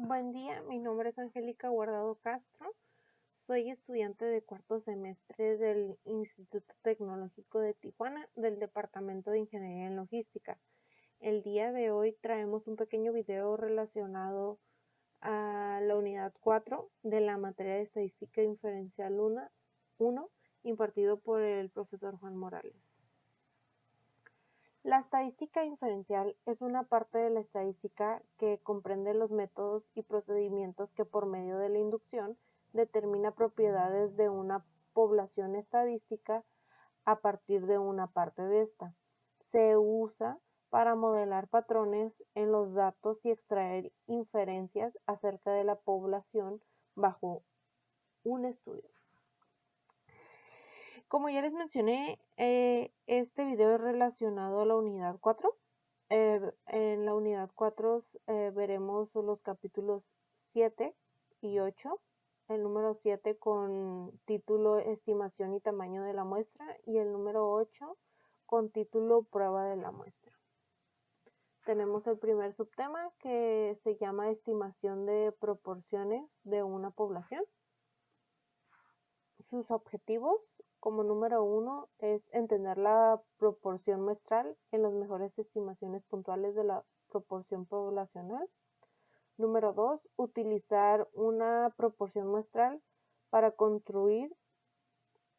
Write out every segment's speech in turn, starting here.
Buen día, mi nombre es Angélica Guardado Castro, soy estudiante de cuarto semestre del Instituto Tecnológico de Tijuana del Departamento de Ingeniería en Logística. El día de hoy traemos un pequeño video relacionado a la unidad 4 de la materia de Estadística Inferencial 1 impartido por el profesor Juan Morales. La estadística inferencial es una parte de la estadística que comprende los métodos y procedimientos que por medio de la inducción determina propiedades de una población estadística a partir de una parte de esta. Se usa para modelar patrones en los datos y extraer inferencias acerca de la población bajo un estudio. Como ya les mencioné, este video es relacionado a la unidad 4. En la unidad 4 veremos los capítulos 7 y 8. El número 7 con título Estimación y tamaño de la muestra y el número 8 con título Prueba de la muestra. Tenemos el primer subtema que se llama Estimación de proporciones de una población. Sus objetivos, como número 1, es entender la proporción muestral en las mejores estimaciones puntuales de la proporción poblacional. Número 2, utilizar una proporción muestral para construir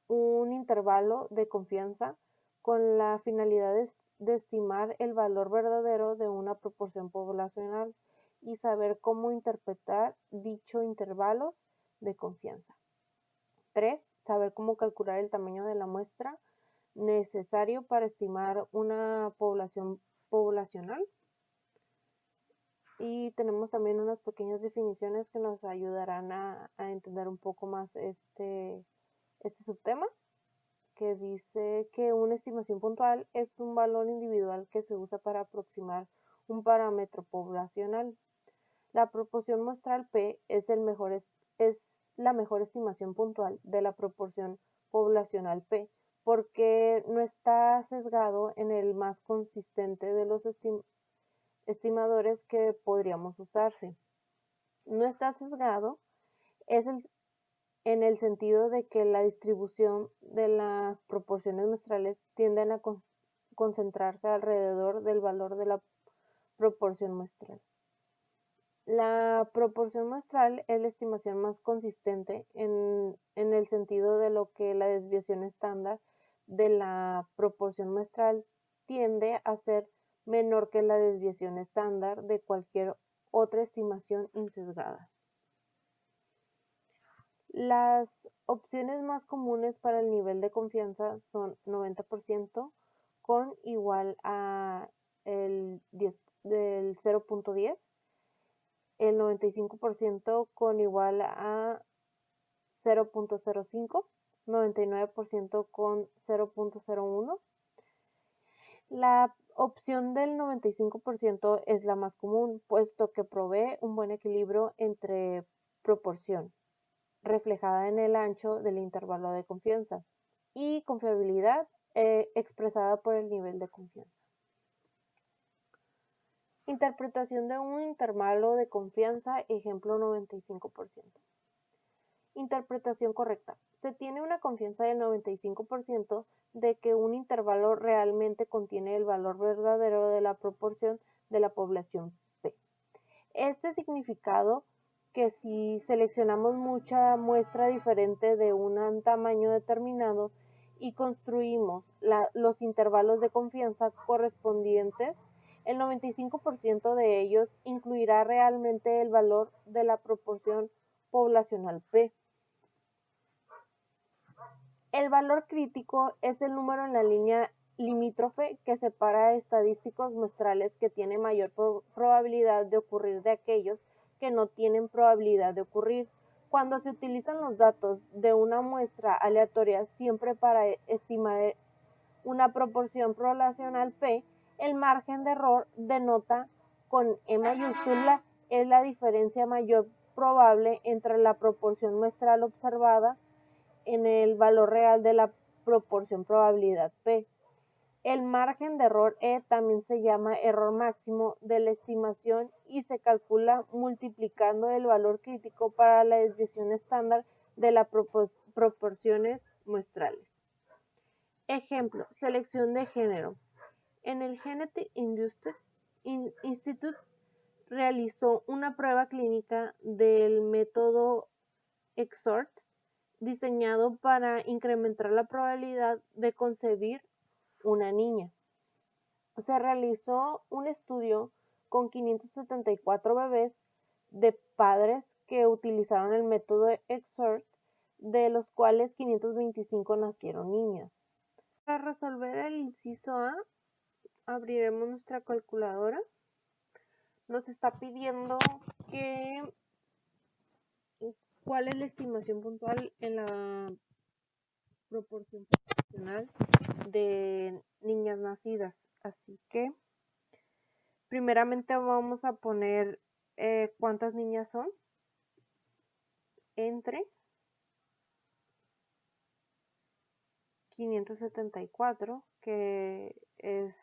un intervalo de confianza con la finalidad de estimar el valor verdadero de una proporción poblacional y saber cómo interpretar dicho intervalo de confianza. 3. Saber cómo calcular el tamaño de la muestra necesario para estimar una población poblacional. Y tenemos también unas pequeñas definiciones que nos ayudarán a entender un poco más este subtema, que dice que una estimación puntual es un valor individual que se usa para aproximar un parámetro poblacional. La proporción muestral P es la mejor estimación puntual de la proporción poblacional P, porque no está sesgado en el más consistente de los estimadores que podríamos usarse. No está sesgado en el sentido de que la distribución de las proporciones muestrales tienden a concentrarse alrededor del valor de la proporción muestral. La proporción muestral es la estimación más consistente en el sentido de lo que la desviación estándar de la proporción muestral tiende a ser menor que la desviación estándar de cualquier otra estimación insesgada. Las opciones más comunes para el nivel de confianza son 90% con igual a el 0.10, el 95% con igual a 0.05, 99% con 0.01. La opción del 95% es la más común, puesto que provee un buen equilibrio entre proporción, reflejada en el ancho del intervalo de confianza, y confiabilidad, expresada por el nivel de confianza. Interpretación de un intervalo de confianza, ejemplo 95%. Interpretación correcta. Se tiene una confianza del 95% de que un intervalo realmente contiene el valor verdadero de la proporción de la población P. Este significado que si seleccionamos mucha muestra diferente de un tamaño determinado y construimos los intervalos de confianza correspondientes, el 95% de ellos incluirá realmente el valor de la proporción poblacional P. El valor crítico es el número en la línea limítrofe que separa a estadísticos muestrales que tienen mayor probabilidad de ocurrir de aquellos que no tienen probabilidad de ocurrir. Cuando se utilizan los datos de una muestra aleatoria siempre para estimar una proporción poblacional P, el margen de error denota con E mayúscula es la diferencia mayor probable entre la proporción muestral observada en el valor real de la proporción probabilidad P. El margen de error E también se llama error máximo de la estimación y se calcula multiplicando el valor crítico para la desviación estándar de las proporciones muestrales. Ejemplo, selección de género. En el Genetic Institute realizó una prueba clínica del método XORT diseñado para incrementar la probabilidad de concebir una niña. Se realizó un estudio con 574 bebés de padres que utilizaron el método XORT, de los cuales 525 nacieron niñas. Para resolver el inciso A, abriremos nuestra calculadora. Nos está pidiendo cuál es la estimación puntual en la proporción proporcional de niñas nacidas. Así que primeramente vamos a poner cuántas niñas son entre 574, que es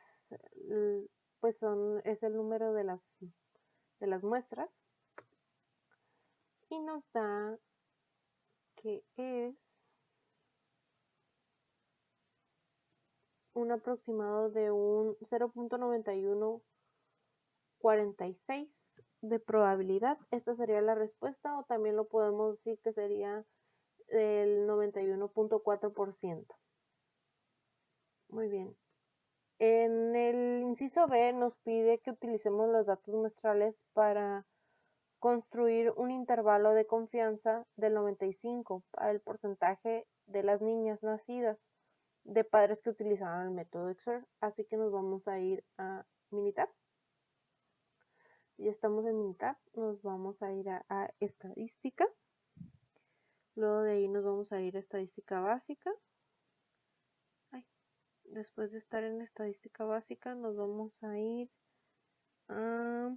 es el número de las muestras, y nos da que es un aproximado de un 0.9146 de probabilidad. Esta sería la respuesta, o también lo podemos decir que sería el 91.4%. Muy bien. En el inciso B nos pide que utilicemos los datos muestrales para construir un intervalo de confianza del 95 para el porcentaje de las niñas nacidas de padres que utilizaron el método XOR. Así que nos vamos a ir a Minitab. Ya estamos en Minitab, nos vamos a ir a estadística. Luego de ahí nos vamos a ir a estadística básica. Después de estar en estadística básica, nos vamos a ir a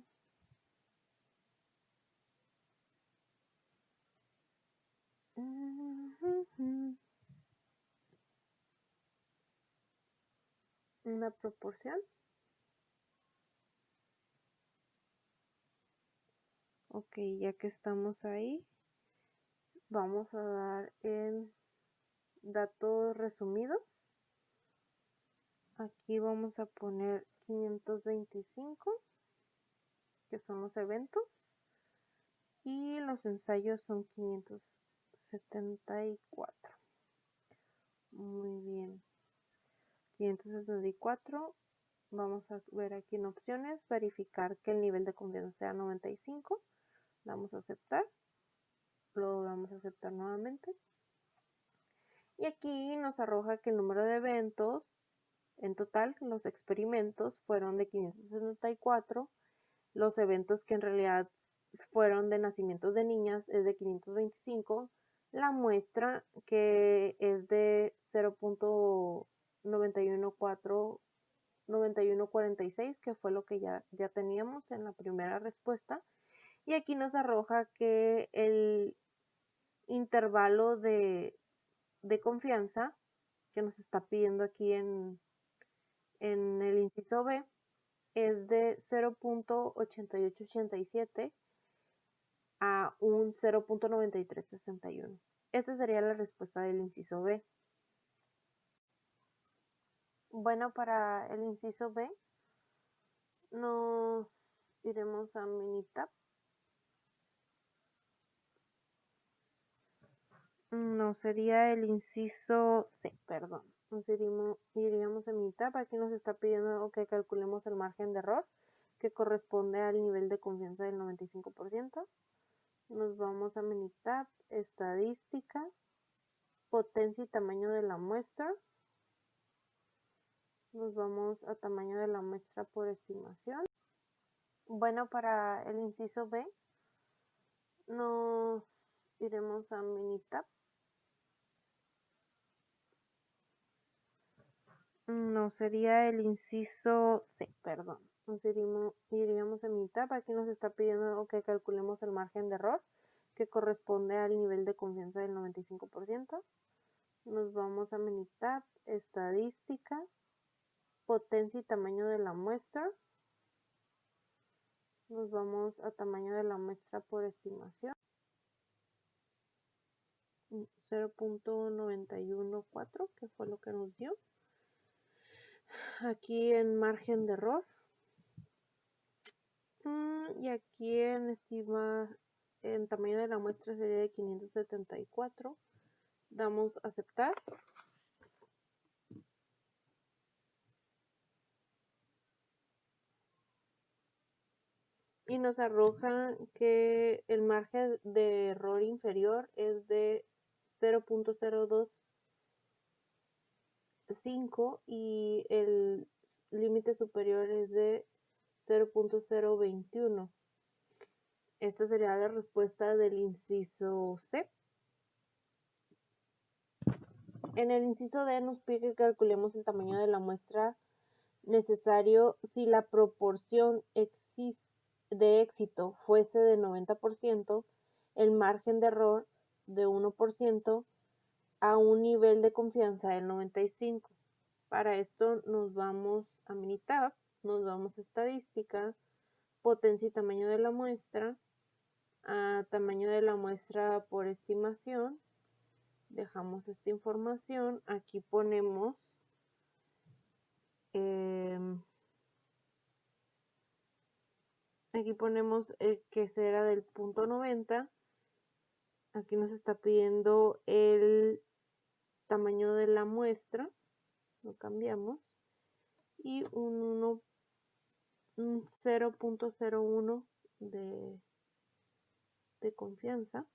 una proporción. Ok, ya que estamos ahí, vamos a dar en datos resumidos. Aquí vamos a poner 525, que son los eventos, y los ensayos son 574. Muy bien. 574. Vamos a ver aquí en opciones, verificar que el nivel de confianza sea 95. Damos a aceptar. Lo vamos a aceptar nuevamente. Y aquí nos arroja que el número de eventos en total, los experimentos, fueron de 574. Los eventos que en realidad fueron de nacimientos de niñas es de 525. La muestra, que es de 0.9146, que fue lo que ya teníamos en la primera respuesta. Y aquí nos arroja que el intervalo de confianza que nos está pidiendo aquí en el inciso B es de 0.8887 a un 0.9361. Esta sería la respuesta del inciso B. Bueno, para el inciso B nos iremos a Minitab. No, sería el inciso C, perdón. Nos iríamos a Minitab. Aquí nos está pidiendo que calculemos el margen de error, que corresponde al nivel de confianza del 95%. Nos vamos a Minitab, estadística, potencia y tamaño de la muestra. Nos vamos a tamaño de la muestra por estimación. Bueno, para el inciso B nos iremos a Minitab. No, sería el inciso C, perdón. Nos iríamos a Minitab. Aquí nos está pidiendo que calculemos el margen de error, que corresponde al nivel de confianza del 95%. Nos vamos a Minitab, estadística, potencia y tamaño de la muestra. Nos vamos a tamaño de la muestra por estimación. 0.914, que fue lo que nos dio. Aquí en margen de error. Y aquí en tamaño de la muestra sería de 574. Damos a aceptar. Y nos arroja que el margen de error inferior es de 0.025 y el límite superior es de 0.021. Esta sería la respuesta del inciso C. En el inciso D nos pide que calculemos el tamaño de la muestra necesario si la proporción de éxito fuese de 90%, el margen de error de 1% a un nivel de confianza del 95%. Para esto nos vamos a Minitab, nos vamos a estadística, potencia y tamaño de la muestra, a tamaño de la muestra por estimación. Dejamos esta información, aquí ponemos que será del punto 90. Aquí nos está pidiendo el tamaño de la muestra, lo cambiamos, y un 0.01 de confianza,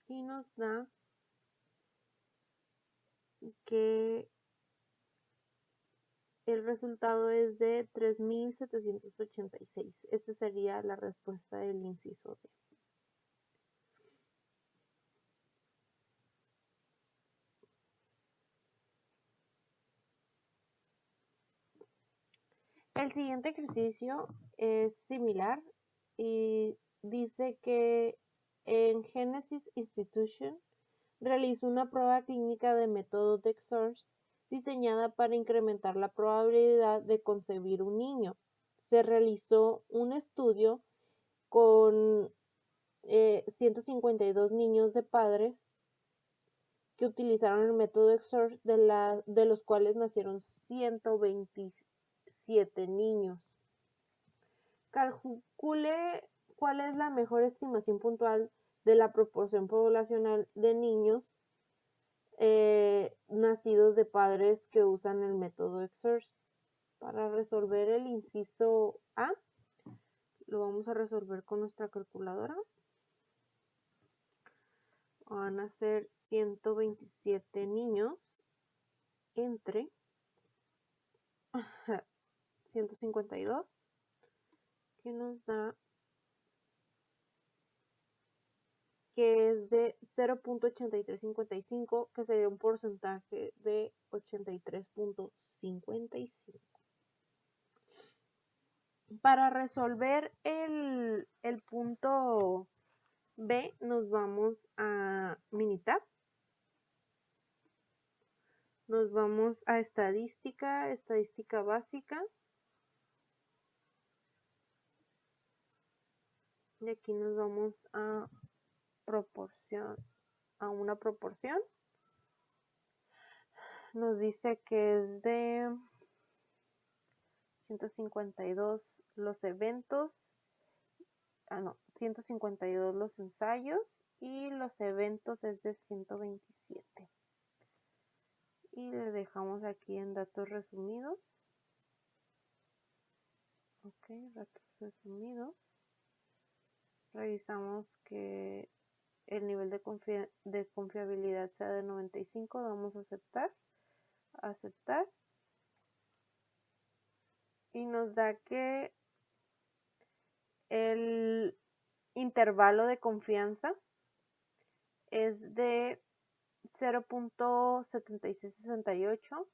y nos da que el resultado es de 3.786. Esta sería la respuesta del inciso D. El siguiente ejercicio es similar y dice que en Genesis Institution realizó una prueba clínica de método de Xorce diseñada para incrementar la probabilidad de concebir un niño. Se realizó un estudio con 152 niños de padres que utilizaron el método Xorce, de los cuales nacieron 127 niños. Calcule cuál es la mejor estimación puntual de la proporción poblacional de niños nacidos de padres que usan el método Xorce. Para resolver el inciso A, lo vamos a resolver con nuestra calculadora. Van a ser 127 niños entre 152, que nos da que es de 0.8355, que sería un porcentaje de 83.55. Para resolver el punto B, nos vamos a Minitab. Nos vamos a estadística básica. Y aquí nos vamos a una proporción. Nos dice que es de 152 los eventos, 152 los ensayos, y los eventos es de 127. Y le dejamos aquí en datos resumidos. Ok, datos resumidos. Revisamos que el nivel de confiabilidad sea de 95, damos a aceptar, y nos da que el intervalo de confianza es de 0.7668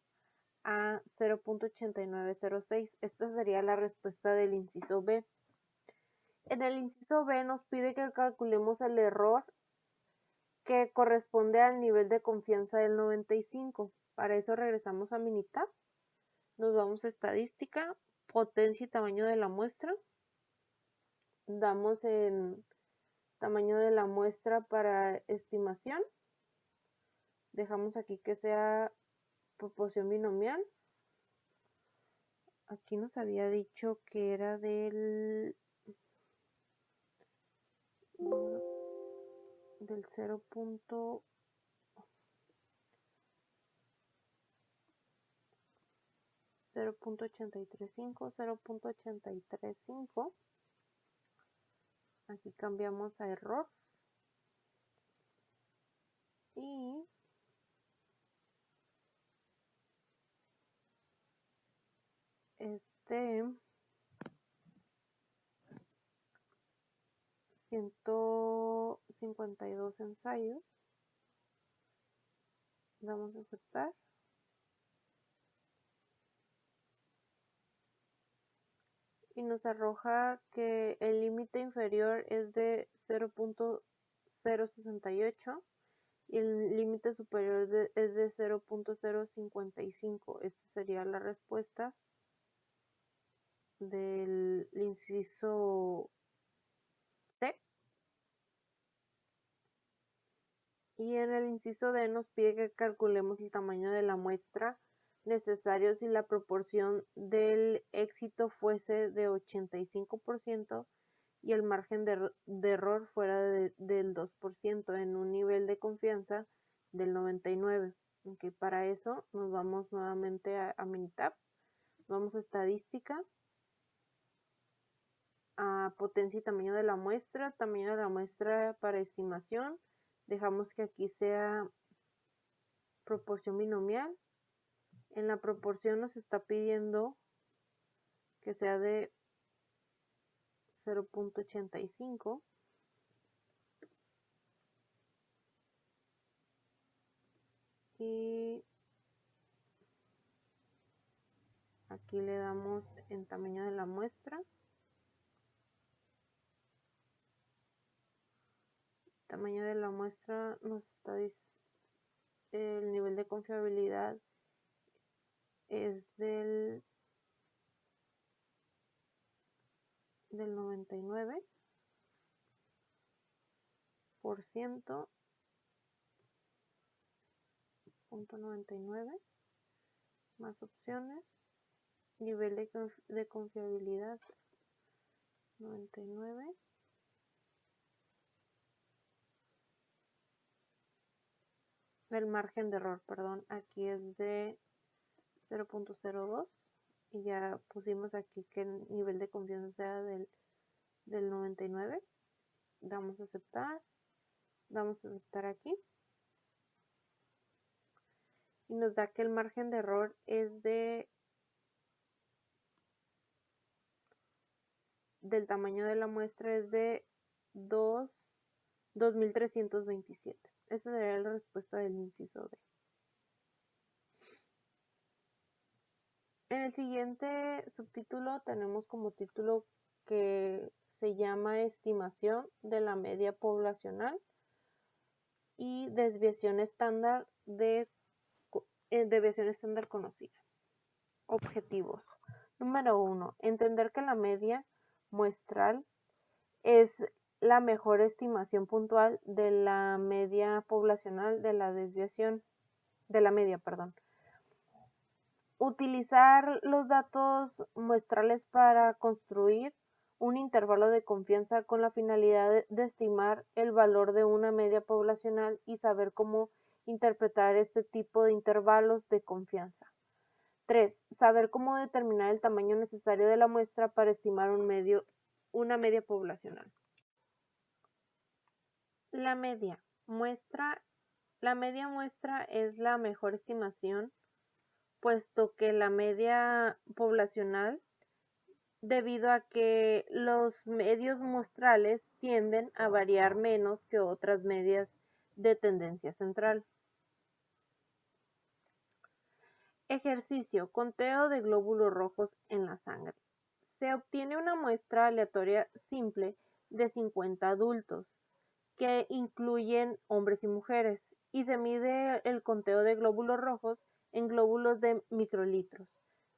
a 0.8906. Esta sería la respuesta del inciso B. En el inciso B nos pide que calculemos el error que corresponde al nivel de confianza del 95. Para eso regresamos a Minitab, nos vamos a estadística, potencia y tamaño de la muestra, damos en tamaño de la muestra para estimación, dejamos aquí que sea proporción binomial. Aquí nos había dicho que era del 0.0.835, 0.835. Aquí cambiamos a error y este 152 ensayos, damos a aceptar y nos arroja que el límite inferior es de 0.068 y el límite superior es de 0.055. Esta sería la respuesta del inciso C. Y en el inciso D nos pide que calculemos el tamaño de la muestra necesario si la proporción del éxito fuese de 85% y el margen de error fuera del 2% en un nivel de confianza del 99. Okay, para eso nos vamos nuevamente a Minitab, vamos a estadística, a potencia y tamaño de la muestra para estimación, dejamos que aquí sea proporción binomial. En la proporción nos está pidiendo que sea de 0.85 y aquí le damos en tamaño de la muestra. Tamaño de la muestra nos está diciendo el nivel de confiabilidad es del 99%, .99, más opciones, nivel de confiabilidad 99, el margen de error, perdón, aquí es de 0.02 y ya pusimos aquí que el nivel de confianza sea del 99. Damos a aceptar aquí y nos da que el margen de error es del tamaño de la muestra es de 2327. Esa sería la respuesta del inciso D. En el siguiente subtítulo tenemos como título que se llama estimación de la media poblacional y desviación estándar conocida. Objetivos. Número 1. Entender que la media muestral es la mejor estimación puntual de la media poblacional de la media. Utilizar los datos muestrales para construir un intervalo de confianza con la finalidad de estimar el valor de una media poblacional y saber cómo interpretar este tipo de intervalos de confianza. 3. Saber cómo determinar el tamaño necesario de la muestra para estimar una media poblacional. La media muestra es la mejor estimación, puesto que la media poblacional, debido a que los medios muestrales tienden a variar menos que otras medias de tendencia central. Ejercicio: conteo de glóbulos rojos en la sangre. Se obtiene una muestra aleatoria simple de 50 adultos. que incluyen hombres y mujeres, y se mide el conteo de glóbulos rojos en glóbulos de microlitros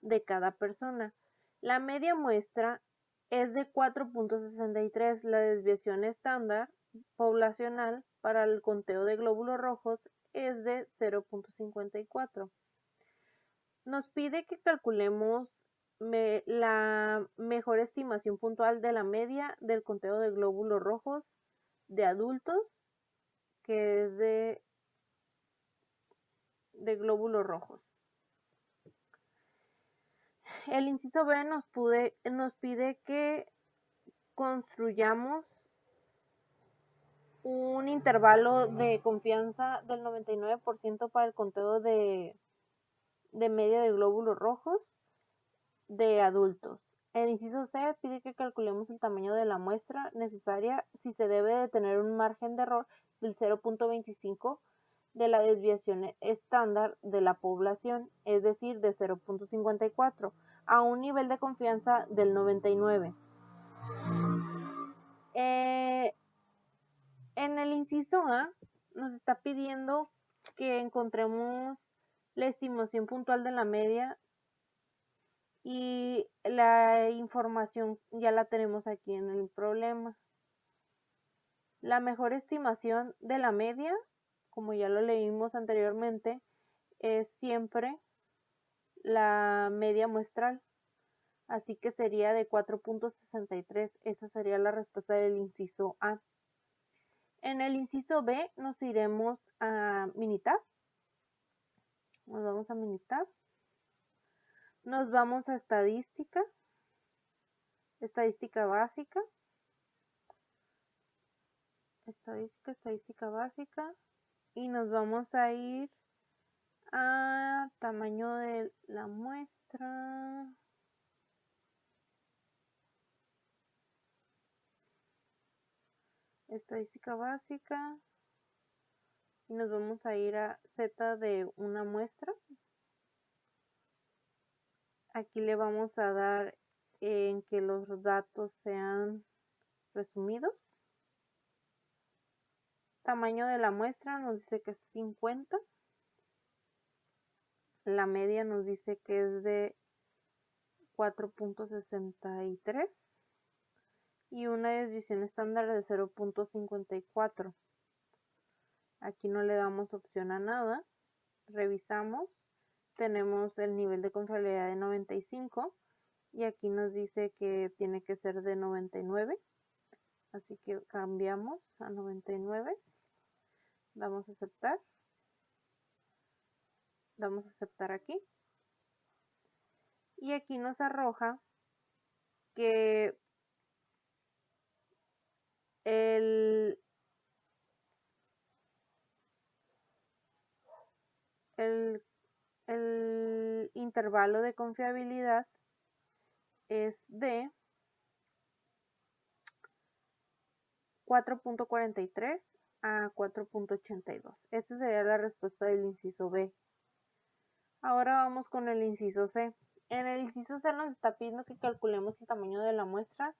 de cada persona. La media muestra es de 4.63. La desviación estándar poblacional para el conteo de glóbulos rojos es de 0.54. Nos pide que calculemos la mejor estimación puntual de la media del conteo de glóbulos rojos de adultos, que es de glóbulos rojos. El inciso B nos pide que construyamos un intervalo de confianza del 99% para el conteo de media de glóbulos rojos de adultos. El inciso C pide que calculemos el tamaño de la muestra necesaria si se debe de tener un margen de error del 0.25 de la desviación estándar de la población, es decir, de 0.54, a un nivel de confianza del 99. En el inciso A nos está pidiendo que encontremos la estimación puntual de la media, y la información ya la tenemos aquí en el problema. La mejor estimación de la media, como ya lo leímos anteriormente, es siempre la media muestral, así que sería de 4.63. Esa sería la respuesta del inciso A. En el inciso B nos iremos a Minitab. Nos vamos a Minitab. Nos vamos a estadística básica, estadística básica, y nos vamos a ir a tamaño de la muestra. Estadística básica, y nos vamos a ir a Z de una muestra. Aquí le vamos a dar en que los datos sean resumidos. Tamaño de la muestra nos dice que es 50. La media nos dice que es de 4.63 y una desviación estándar de 0.54. Aquí no le damos opción a nada. Revisamos. Tenemos el nivel de confiabilidad de 95 y aquí nos dice que tiene que ser de 99. Así que cambiamos a 99. Damos a aceptar. Damos a aceptar aquí. Y aquí nos arroja que el intervalo de confiabilidad es de 4.43 a 4.82. Esta sería la respuesta del inciso B. Ahora vamos con el inciso C. En el inciso C nos está pidiendo que calculemos el tamaño de la muestra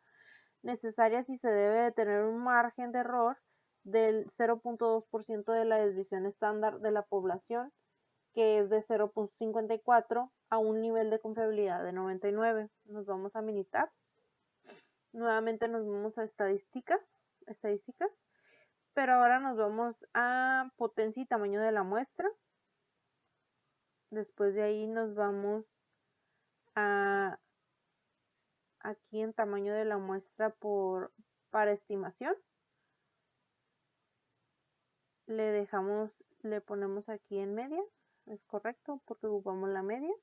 necesaria si se debe de tener un margen de error del 0.2% de la desviación estándar de la población, que es de 0.54, a un nivel de confiabilidad de 99. Nos vamos a Minitab. Nuevamente nos vamos a estadísticas, pero ahora nos vamos a potencia y tamaño de la muestra. Después de ahí nos vamos a aquí en tamaño de la muestra para estimación. Le ponemos aquí en media, es correcto porque ocupamos la media.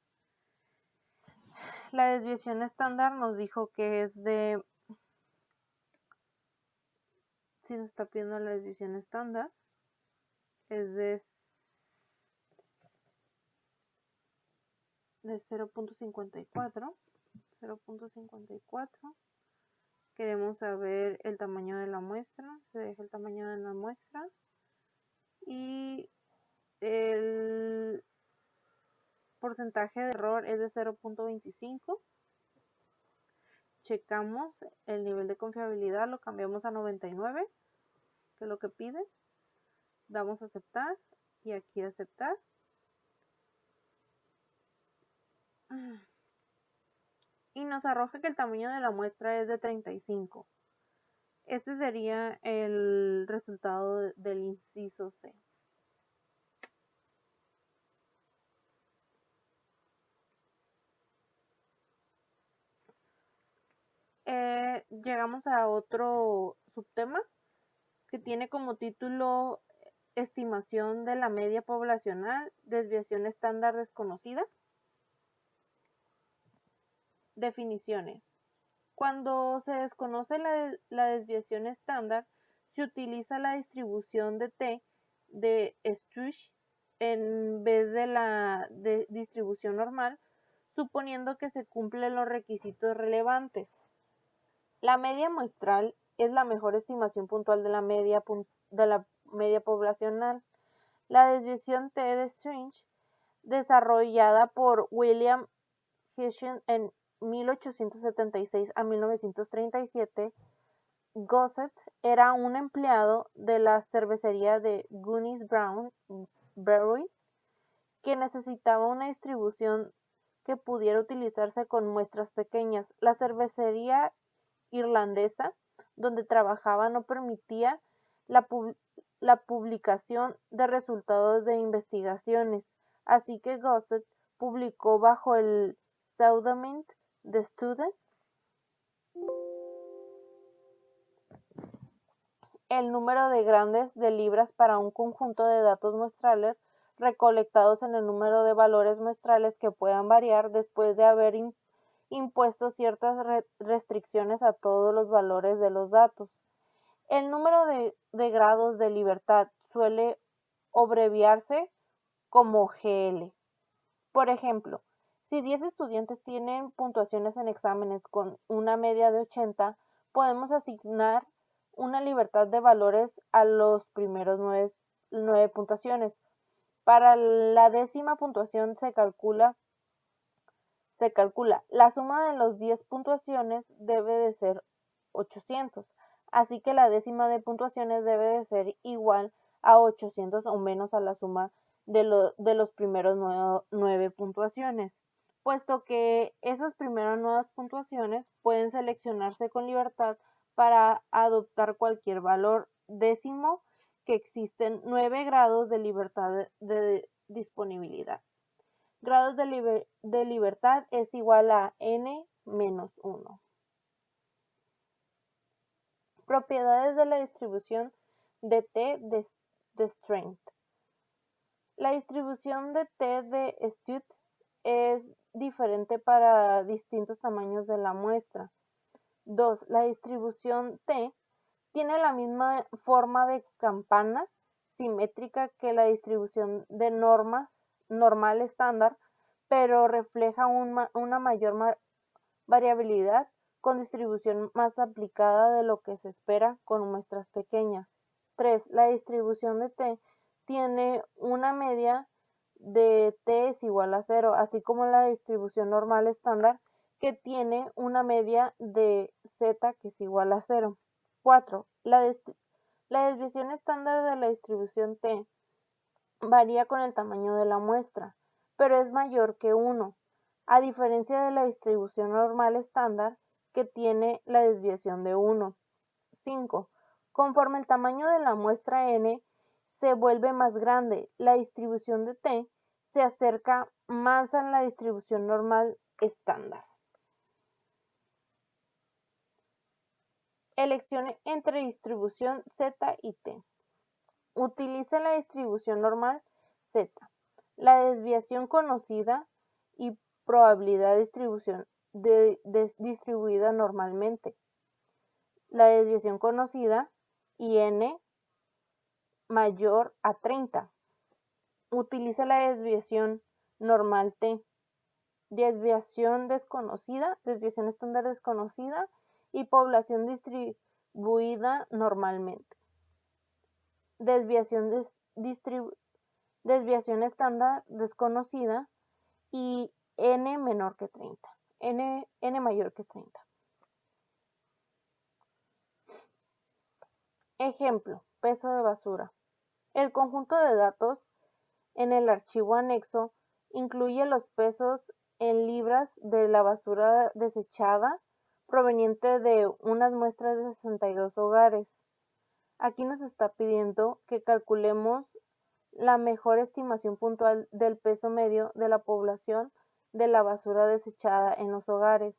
La desviación estándar nos dijo que es de, si nos está pidiendo la desviación estándar, es de 0.54. Queremos saber el tamaño de la muestra, se deja el tamaño de la muestra y el porcentaje de error es de 0.25. Checamos el nivel de confiabilidad, lo cambiamos a 99. que lo que pide. Damos a aceptar y aquí aceptar. Y nos arroja que el tamaño de la muestra es de 35. Este sería el resultado del inciso C. Llegamos a otro subtema que tiene como título estimación de la media poblacional, desviación estándar desconocida. Definiciones. Cuando se desconoce la desviación estándar, se utiliza la distribución de T de Struch en vez de la distribución normal, suponiendo que se cumplen los requisitos relevantes. La media muestral es la mejor estimación puntual de la media poblacional. La desviación T de Struch, desarrollada por William Hirschman en 1876 a 1937, Gossett era un empleado de la cervecería de Guinness Brewery que necesitaba una distribución que pudiera utilizarse con muestras pequeñas. La cervecería irlandesa donde trabajaba no permitía la publicación de resultados de investigaciones, así que Gossett publicó bajo el seudónimo de Student el número de grandes de libras para un conjunto de datos muestrales recolectados en el número de valores muestrales que puedan variar después de haber impuesto ciertas restricciones a todos los valores de los datos. El número de grados de libertad suele abreviarse como GL. Por ejemplo, si 10 estudiantes tienen puntuaciones en exámenes con una media de 80, podemos asignar una libertad de valores a los primeros 9 puntuaciones. Para la décima puntuación se calcula la suma de las 10 puntuaciones debe de ser 800, así que la décima de puntuaciones debe de ser igual a 800 o menos a la suma de los primeros 9 puntuaciones, puesto que esas primeras 9 puntuaciones pueden seleccionarse con libertad para adoptar cualquier valor décimo que existen 9 grados de libertad de disponibilidad. Grados de libertad es igual a n menos 1. Propiedades de la distribución de T de Strength. La distribución de T de Stute es diferente para distintos tamaños de la muestra. 2. La distribución T tiene la misma forma de campana simétrica que la distribución de normal estándar, pero refleja una mayor variabilidad con distribución más aplicada de lo que se espera con muestras pequeñas. 3. La distribución de T tiene una media de T es igual a 0, así como la distribución normal estándar que tiene una media de Z que es igual a 0. 4. La desviación estándar de la distribución T varía con el tamaño de la muestra, pero es mayor que 1, a diferencia de la distribución normal estándar que tiene la desviación de 1. 5. Conforme el tamaño de la muestra n se vuelve más grande, la distribución de T se acerca más a la distribución normal estándar. Elección entre distribución Z y T. Utiliza la distribución normal Z, la desviación conocida y probabilidad distribuida normalmente. La desviación conocida y n mayor a 30. Utiliza la desviación normal T, desviación estándar desconocida y población distribuida normalmente. Desviación estándar desconocida y n menor que 30. N mayor que 30. Ejemplo. peso de basura. El conjunto de datos en el archivo anexo incluye los pesos en libras de la basura desechada proveniente de unas muestras de 62 hogares. Aquí nos está pidiendo que calculemos la mejor estimación puntual del peso medio de la población de la basura desechada en los hogares.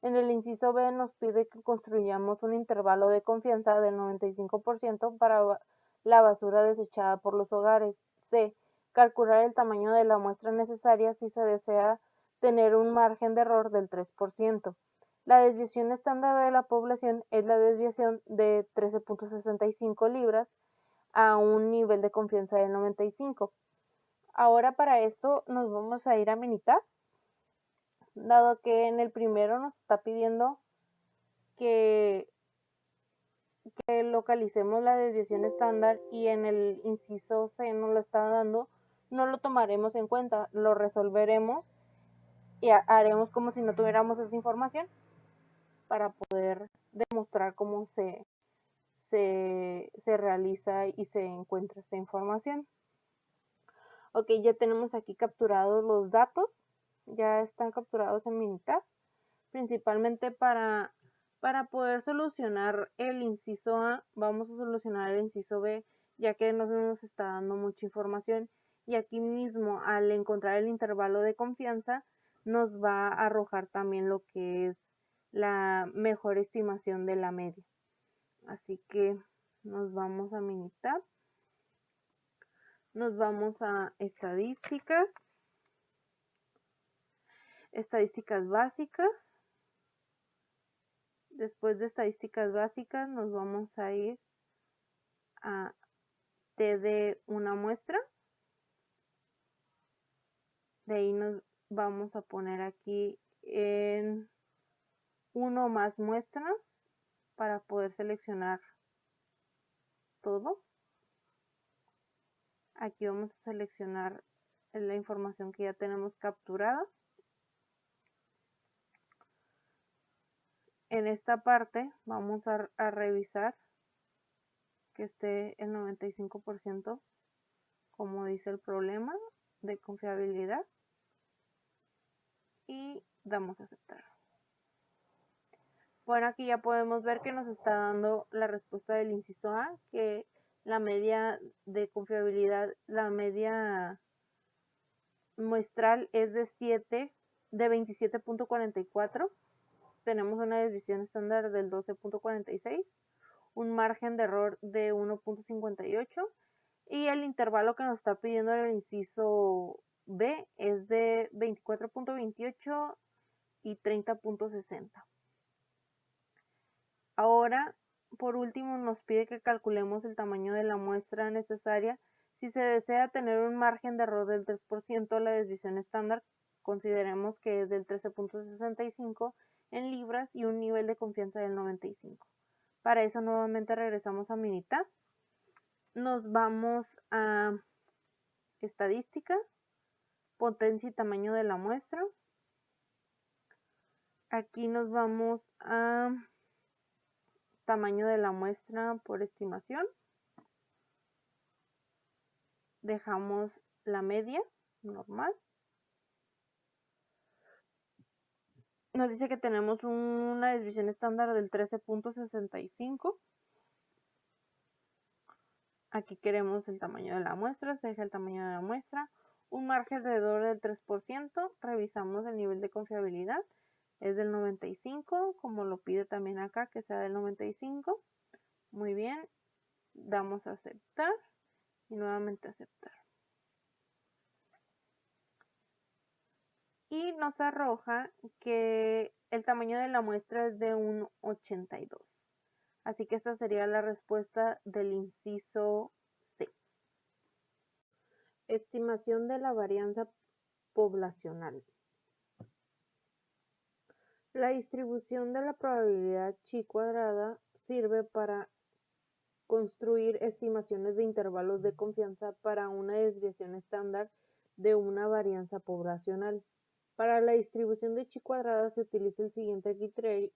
En el inciso B nos pide que construyamos un intervalo de confianza del 95% para la basura desechada por los hogares. C. Calcular el tamaño de la muestra necesaria si se desea tener un margen de error del 3%. La desviación estándar de la población es la desviación de 13.65 libras a un nivel de confianza del 95. Ahora para esto nos vamos a ir a Minitab, dado que en el primero nos está pidiendo que localicemos la desviación estándar y en el inciso C nos lo está dando, no lo tomaremos en cuenta, lo resolveremos y haremos como si no tuviéramos esa información para poder demostrar cómo se realiza y se encuentra esta información. Ok, ya tenemos aquí capturados los datos, ya están capturados en Minitab, principalmente para poder solucionar el inciso A, vamos a solucionar el inciso B, ya que no nos está dando mucha información. Y aquí mismo, al encontrar el intervalo de confianza, nos va a arrojar también lo que es la mejor estimación de la media. Así que nos vamos a Minitab, nos vamos a estadísticas, estadísticas básicas. Después de estadísticas básicas nos vamos a ir a T de una muestra. De ahí nos vamos a poner aquí en 1 más muestras para poder seleccionar todo. Aquí vamos a seleccionar la información que ya tenemos capturada. En esta parte vamos a revisar que esté el 95% como dice el problema de confiabilidad y damos a aceptar. Bueno, aquí ya podemos ver que nos está dando la respuesta del inciso A, que la media de confiabilidad, la media muestral es de 27.44. Tenemos una desviación estándar del 12.46, un margen de error de 1.58 y el intervalo que nos está pidiendo el inciso B es de 24.28 y 30.60. Ahora, por último, nos pide que calculemos el tamaño de la muestra necesaria si se desea tener un margen de error del 3%. La desviación estándar consideremos que es del 13.65 en libras y un nivel de confianza del 95. Para eso nuevamente regresamos a Minitab. Nos vamos a estadística, potencia y tamaño de la muestra. Aquí nos vamos a tamaño de la muestra por estimación. Dejamos la media normal. Nos dice que tenemos una desviación estándar del 13.65. Aquí queremos el tamaño de la muestra, se deja el tamaño de la muestra. Un margen de error del 3%. Revisamos el nivel de confiabilidad. Es del 95, como lo pide también acá, que sea del 95. Muy bien. Damos a aceptar y nuevamente aceptar. Y nos arroja que el tamaño de la muestra es de un 82. Así que esta sería la respuesta del inciso C. Estimación de la varianza poblacional. La distribución de la probabilidad chi cuadrada sirve para construir estimaciones de intervalos de confianza para una desviación estándar de una varianza poblacional. Para la distribución de chi cuadrada se utiliza el siguiente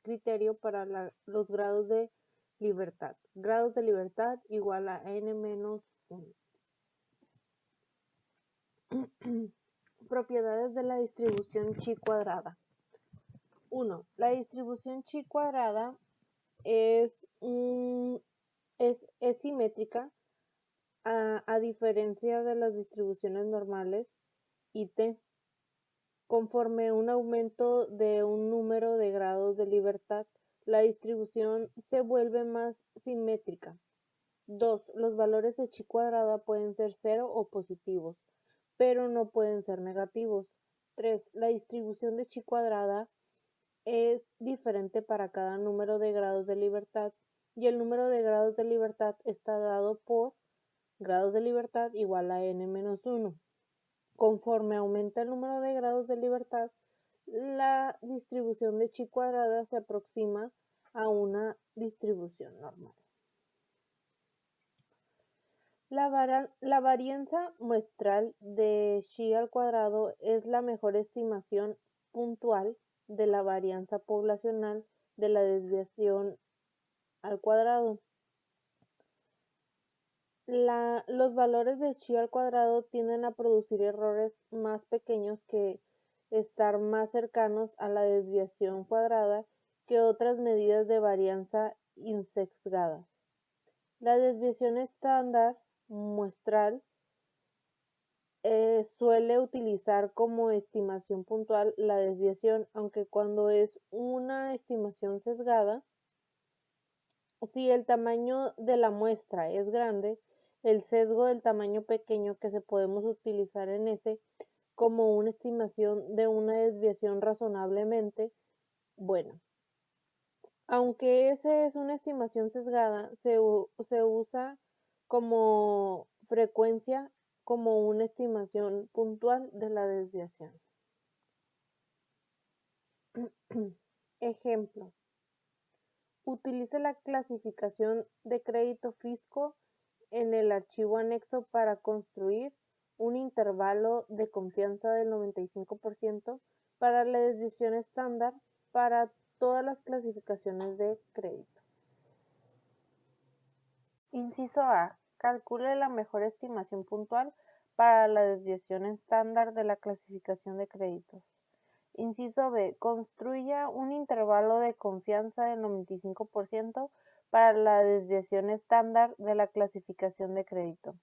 criterio para los grados de libertad. Grados de libertad igual a n menos 1. Propiedades de la distribución chi cuadrada. 1. La distribución chi cuadrada es simétrica a diferencia de las distribuciones normales y t. Conforme un aumento de un número de grados de libertad, la distribución se vuelve más simétrica. 2. Los valores de chi cuadrada pueden ser 0 o positivos, pero no pueden ser negativos. 3. La distribución de chi cuadrada es diferente para cada número de grados de libertad y el número de grados de libertad está dado por grados de libertad igual a n-1. Conforme aumenta el número de grados de libertad, la distribución de chi cuadrada se aproxima a una distribución normal. La varianza muestral de chi al cuadrado es la mejor estimación puntual de la varianza poblacional de la desviación al cuadrado. Los valores de chi al cuadrado tienden a producir errores más pequeños que estar más cercanos a la desviación cuadrada que otras medidas de varianza insesgadas. La desviación estándar muestral suele utilizar como estimación puntual la desviación, aunque cuando es una estimación sesgada, si el tamaño de la muestra es grande, el sesgo del tamaño pequeño que se podemos utilizar en ese como una estimación de una desviación razonablemente buena. Aunque ese es una estimación sesgada, se usa como frecuencia como una estimación puntual de la desviación. Ejemplo. Utilice la clasificación de crédito fisco en el archivo anexo para construir un intervalo de confianza del 95% para la desviación estándar para todas las clasificaciones de crédito. Inciso A. Calcule la mejor estimación puntual para la desviación estándar de la clasificación de créditos. Inciso B. Construya un intervalo de confianza del 95% para la desviación estándar de la clasificación de crédito.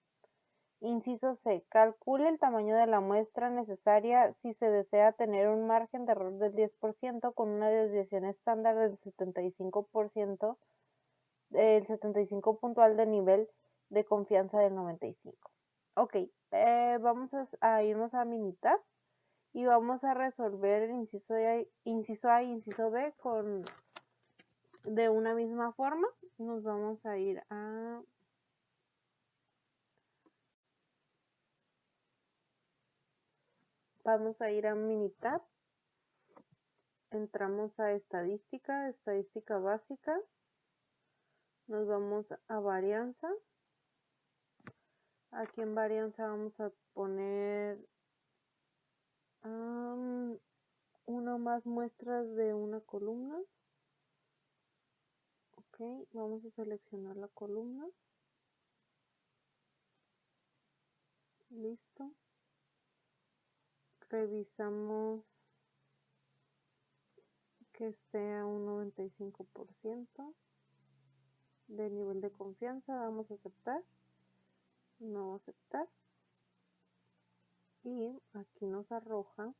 Inciso C. Calcule el tamaño de la muestra necesaria si se desea tener un margen de error del 10% con una desviación estándar del 75%, el 75 puntual de nivel de confianza del 95. Ok, vamos a irnos a Minitab y vamos a resolver el inciso A y inciso B de una misma forma. Nos vamos a ir a Minitab, entramos a estadística básica, nos vamos a varianza. Aquí en varianza vamos a poner una más muestras de una columna. Ok, vamos a seleccionar la columna. Listo. Revisamos que esté a un 95% de nivel de confianza. Vamos a aceptar. No aceptar. Y aquí nos arroja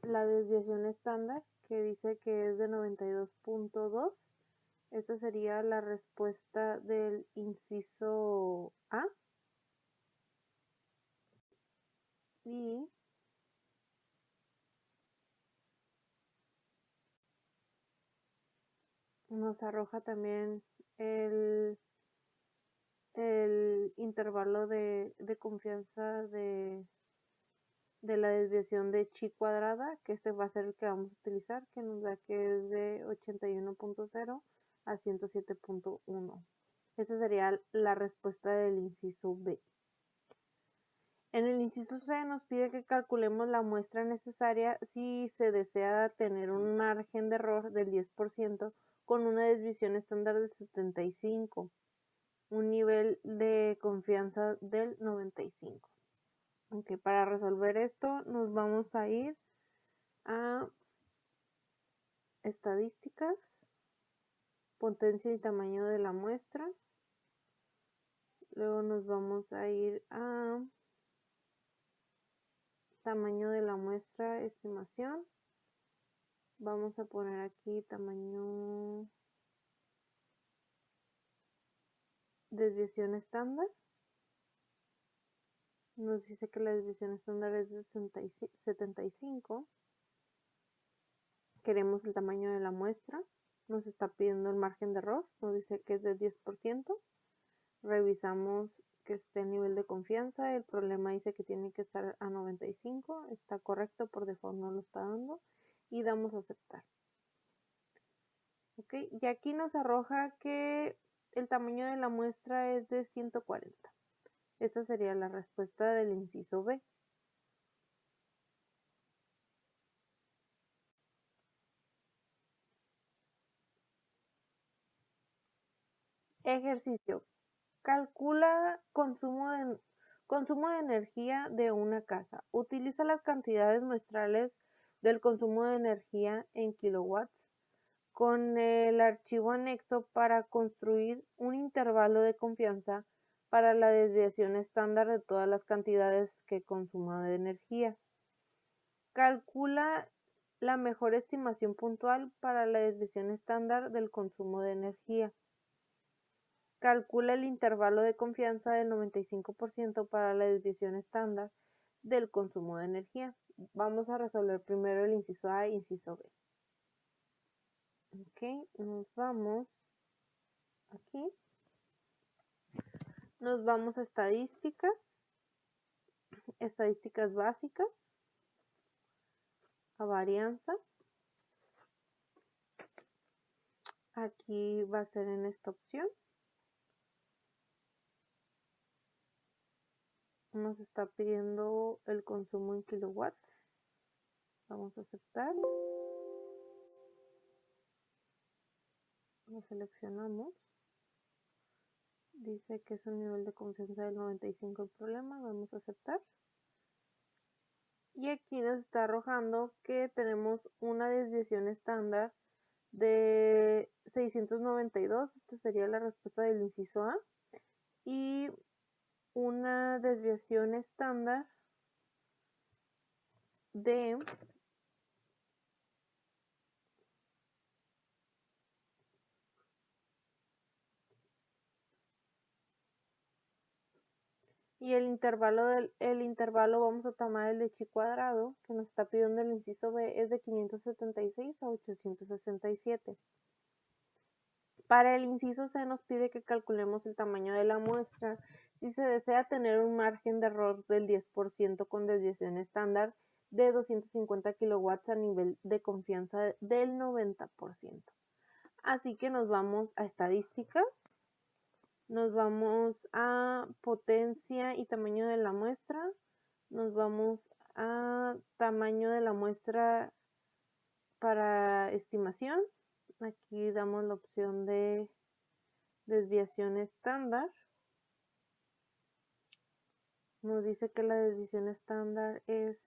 la desviación estándar que dice que es de 92.2. Esta sería la respuesta del inciso A. Y nos arroja también el intervalo de confianza de la desviación de chi cuadrada, que este va a ser el que vamos a utilizar, que nos da que es de 81.0 a 107.1. Esa sería la respuesta del inciso B. En el inciso C nos pide que calculemos la muestra necesaria si se desea tener un margen de error del 10% con una desviación estándar de 75, un nivel de confianza del 95. Okay, para resolver esto nos vamos a ir a estadísticas, potencia y tamaño de la muestra. Luego nos vamos a ir a tamaño de la muestra, estimación. Vamos a poner aquí tamaño, desviación estándar. Nos dice que la desviación estándar es de 75. Queremos el tamaño de la muestra. Nos está pidiendo el margen de error. Nos dice que es de 10%. Revisamos que esté a nivel de confianza. El problema dice que tiene que estar a 95. Está correcto, por default no lo está dando. Y damos a aceptar. Ok, y aquí nos arroja que el tamaño de la muestra es de 140. Esta sería la respuesta del inciso B. Ejercicio. Calcula consumo de energía de una casa. Utiliza las cantidades muestrales del consumo de energía en kilowatts con el archivo anexo para construir un intervalo de confianza para la desviación estándar de todas las cantidades que consuma de energía. Calcula la mejor estimación puntual para la desviación estándar del consumo de energía. Calcula el intervalo de confianza del 95% para la desviación estándar del consumo de energía. Vamos a resolver primero el inciso A e inciso B. Ok, nos vamos aquí. Nos vamos a estadísticas básicas, a varianza. Aquí va a ser en esta opción. Nos está pidiendo el consumo en kilowatts. Vamos a aceptar. Lo seleccionamos. Dice que es un nivel de confianza del 95 el problema. Vamos a aceptar. Y aquí nos está arrojando que tenemos una desviación estándar de 692. Esta sería la respuesta del inciso A. Y una desviación estándar de y el intervalo vamos a tomar el de chi cuadrado que nos está pidiendo el inciso B, es de 576 a 867. Para el inciso C nos pide que calculemos el tamaño de la muestra si se desea tener un margen de error del 10% con desviación estándar de 250 kilowatts a nivel de confianza del 90%. Así que nos vamos a estadísticas, nos vamos a potencia y tamaño de la muestra, nos vamos a tamaño de la muestra para estimación. Aquí damos la opción de desviación estándar. Nos dice que la desviación estándar es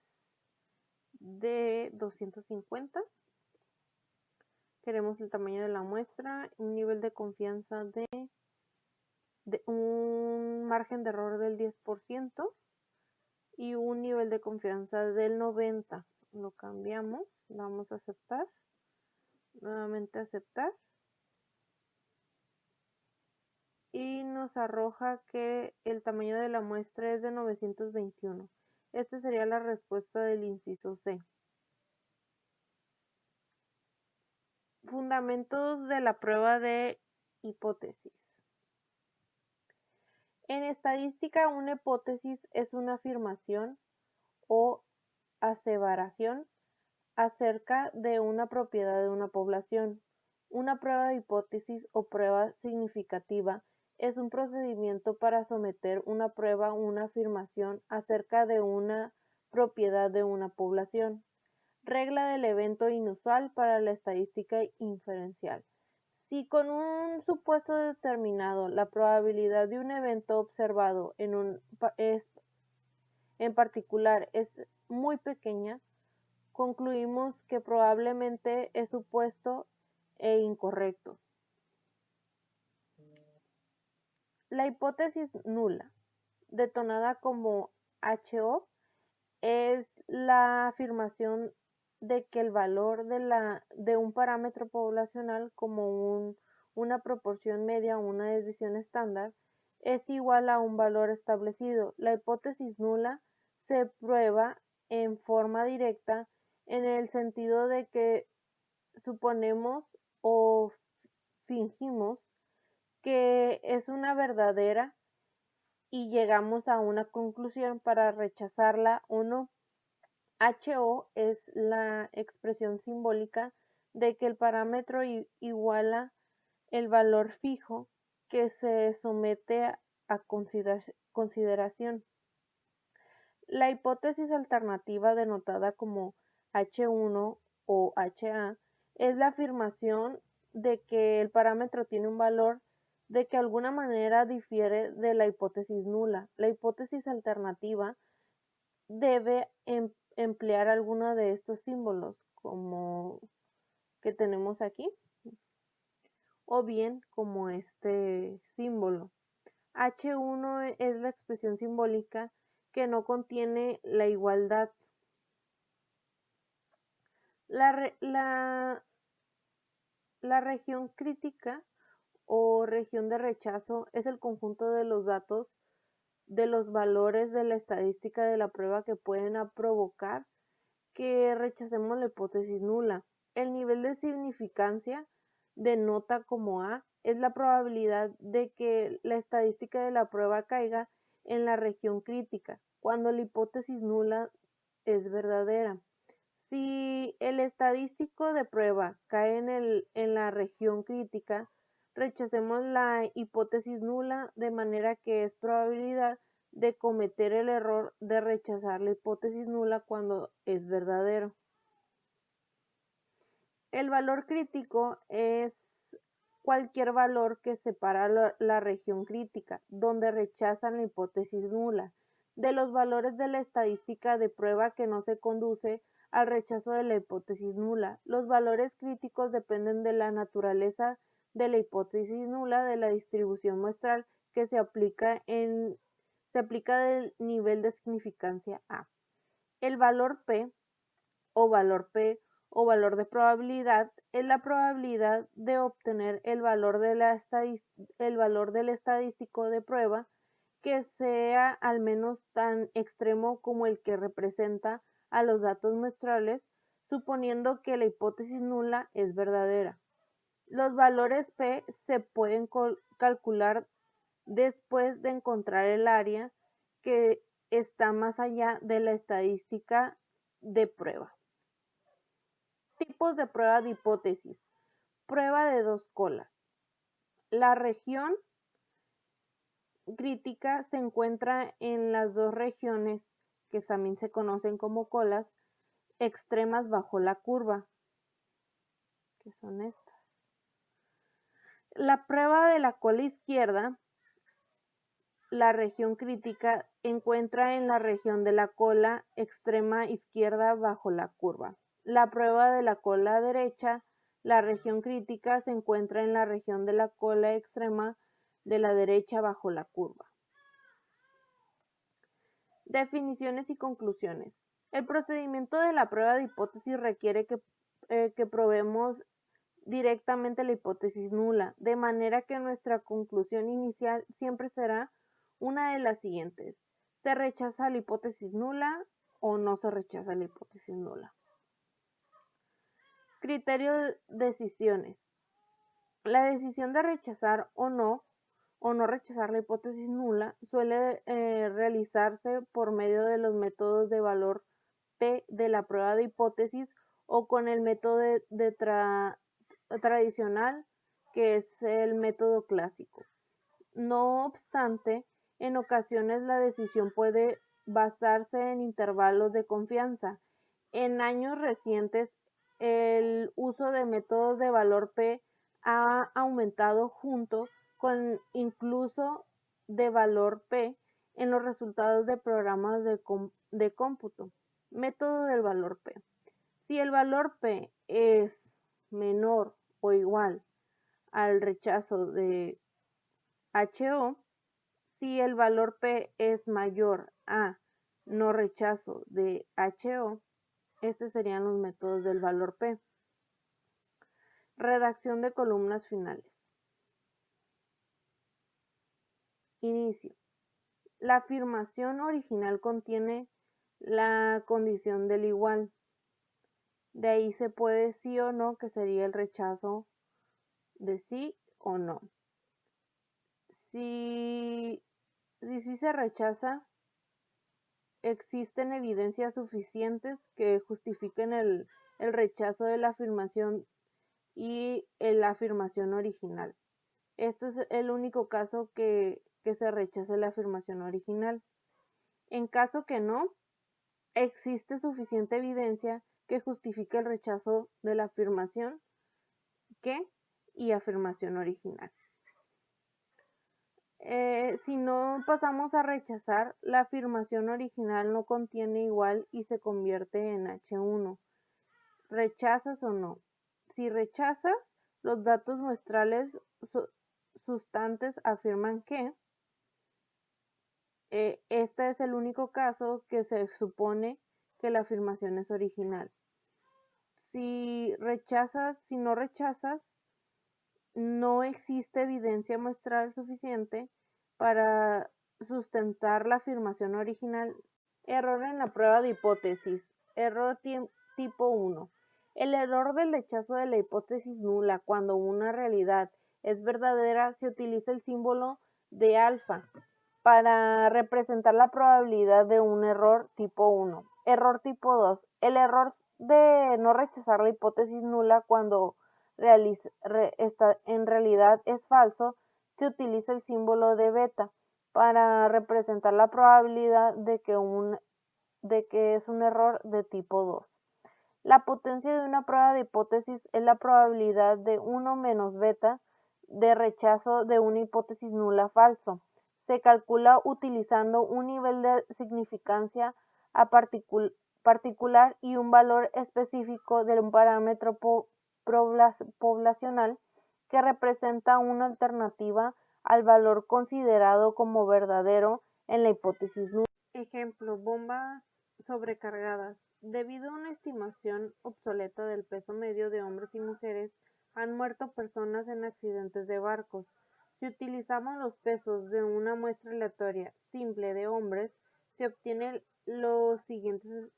de 250. Queremos el tamaño de la muestra, un nivel de confianza de un margen de error del 10% y un nivel de confianza del 90%. Lo cambiamos, vamos a aceptar, nuevamente aceptar. Y nos arroja que el tamaño de la muestra es de 921. Esta sería la respuesta del inciso C. Fundamentos de la prueba de hipótesis. En estadística, una hipótesis es una afirmación o aseveración acerca de una propiedad de una población. Una prueba de hipótesis o prueba significativa es un procedimiento para someter una prueba o una afirmación acerca de una propiedad de una población. Regla del evento inusual para la estadística inferencial. Si con un supuesto determinado la probabilidad de un evento observado en particular es muy pequeña, concluimos que probablemente es supuesto e incorrecto. La hipótesis nula, detonada como HO, es la afirmación de que el valor de un parámetro poblacional como una proporción media o una desviación estándar es igual a un valor establecido. La hipótesis nula se prueba en forma directa en el sentido de que suponemos o fingimos que es una verdadera y llegamos a una conclusión para rechazarla o no. HO es la expresión simbólica de que el parámetro iguala el valor fijo que se somete a consideración. La hipótesis alternativa denotada como H1 o HA es la afirmación de que el parámetro tiene un valor de que de alguna manera difiere de la hipótesis nula. La hipótesis alternativa debe emplear alguno de estos símbolos como que tenemos aquí o bien como este símbolo. H1 es la expresión simbólica que no contiene la igualdad. La región crítica o región de rechazo es el conjunto de los datos de los valores de la estadística de la prueba que pueden provocar que rechacemos la hipótesis nula. El nivel de significancia denota como A es la probabilidad de que la estadística de la prueba caiga en la región crítica, cuando la hipótesis nula es verdadera. Si el estadístico de prueba cae en la región crítica, rechacemos la hipótesis nula, de manera que es probabilidad de cometer el error de rechazar la hipótesis nula cuando es verdadero. El valor crítico es cualquier valor que separa la región crítica, donde rechazan la hipótesis nula, de los valores de la estadística de prueba que no se conduce al rechazo de la hipótesis nula. Los valores críticos dependen de la naturaleza de la hipótesis nula de la distribución muestral que se aplica del nivel de significancia A. El valor P o valor P o valor de probabilidad es la probabilidad de obtener el valor del estadístico de prueba que sea al menos tan extremo como el que representa a los datos muestrales, suponiendo que la hipótesis nula es verdadera. Los valores P se pueden calcular después de encontrar el área que está más allá de la estadística de prueba. Tipos de prueba de hipótesis. Prueba de dos colas. La región crítica se encuentra en las dos regiones, que también se conocen como colas, extremas bajo la curva, que son estas. La prueba de la cola izquierda, la región crítica, encuentra en la región de la cola extrema izquierda bajo la curva. La prueba de la cola derecha, la región crítica, se encuentra en la región de la cola extrema de la derecha bajo la curva. Definiciones y conclusiones. El procedimiento de la prueba de hipótesis requiere que probemos directamente la hipótesis nula, de manera que nuestra conclusión inicial siempre será una de las siguientes: ¿se rechaza la hipótesis nula o no se rechaza la hipótesis nula? Criterio de decisiones. La decisión de rechazar o no rechazar la hipótesis nula suele realizarse por medio de los métodos de valor P de la prueba de hipótesis o con el método tradicional, que es el método clásico. No obstante, en ocasiones la decisión puede basarse en intervalos de confianza. En años recientes, el uso de métodos de valor P ha aumentado junto con incluso de valor P en los resultados de programas de cómputo. Método del valor P. Si el valor P es menor o igual al rechazo de HO, si el valor P es mayor a no rechazo de HO, estos serían los métodos del valor P. Redacción de columnas finales. Inicio. La afirmación original contiene la condición del igual. De ahí se puede sí o no, que sería el rechazo de sí o no. Si sí se rechaza, existen evidencias suficientes que justifiquen el rechazo de la afirmación y la afirmación original. Este es el único caso que se rechace la afirmación original. En caso que no, existe suficiente evidencia que justifique el rechazo de la afirmación y afirmación original. Si no pasamos a rechazar, la afirmación original no contiene igual y se convierte en H1. ¿Rechazas o no? Si rechazas, los datos muestrales sustantes afirman que este es el único caso que se supone que la afirmación es original. Si no rechazas, no existe evidencia muestral suficiente para sustentar la afirmación original. Error en la prueba de hipótesis. Error tipo 1. El error del rechazo de la hipótesis nula cuando una realidad es verdadera se utiliza el símbolo de alfa para representar la probabilidad de un error tipo 1. Error tipo 2. El error de no rechazar la hipótesis nula cuando en realidad es falso, se utiliza el símbolo de beta para representar la probabilidad de que es un error de tipo 2. La potencia de una prueba de hipótesis es la probabilidad de 1 menos beta de rechazo de una hipótesis nula falso. Se calcula utilizando un nivel de significancia particular y un valor específico de un parámetro poblacional que representa una alternativa al valor considerado como verdadero en la hipótesis nula. Ejemplo, bombas sobrecargadas. Debido a una estimación obsoleta del peso medio de hombres y mujeres, han muerto personas en accidentes de barcos. Si utilizamos los pesos de una muestra aleatoria simple de hombres, se obtienen las siguientes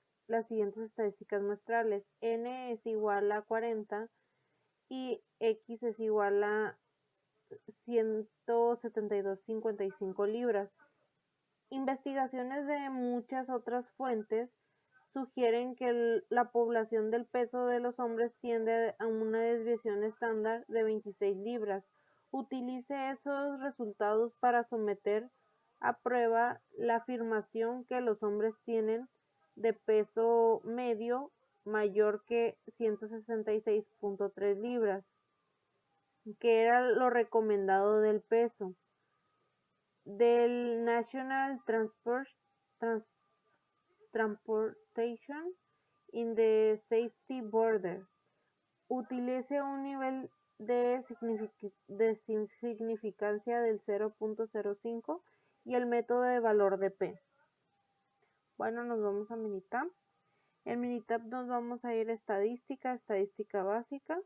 estadísticas muestrales. N es igual a 40 y X es igual a 172,55 libras. Investigaciones de muchas otras fuentes sugieren que la población del peso de los hombres tiende a una desviación estándar de 26 libras. Utilice esos resultados para someter a prueba la afirmación que los hombres tienen de peso medio mayor que 166,3 libras, que era lo recomendado del peso del National Transportation in the Safety Border. Utilice un nivel de significancia del 0.05 y el método de valor de P. Bueno, nos vamos a Minitab. En Minitab nos vamos a ir a estadística básica.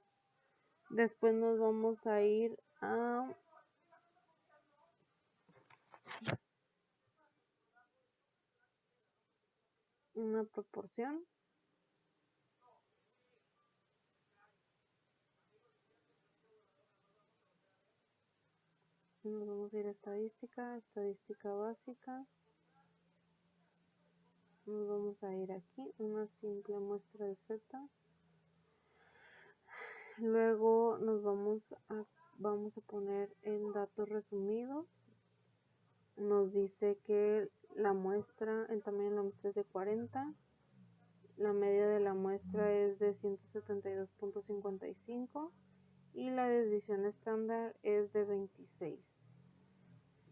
Después nos vamos a ir a una proporción. Nos vamos a ir a estadística básica. Nos vamos a ir aquí, una simple muestra de Z. Luego nos vamos a poner en datos resumidos. nos dice que la muestra, el tamaño de la muestra es de 40, la media de la muestra es de 172.55 y la desviación estándar es de 26.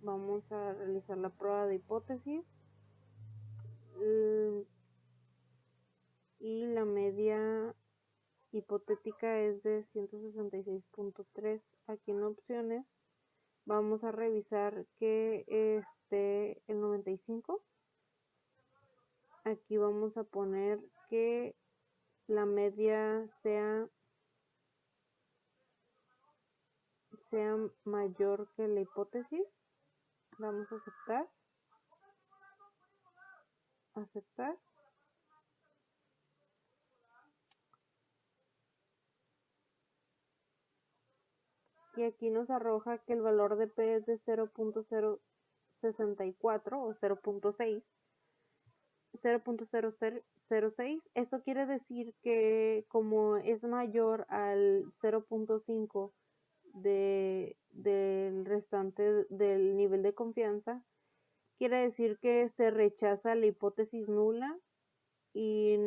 Vamos a realizar la prueba de hipótesis y la media hipotética es de 166.3. Aquí en opciones vamos a revisar que esté el 95. Aquí vamos a poner que la media sea mayor que la hipótesis. Vamos a aceptar. Y aquí nos arroja que el valor de P es de 0.064 o 0.6. 0.006. Esto quiere decir que como es mayor al 0.5 del restante del nivel de confianza, quiere decir que se rechaza la hipótesis nula y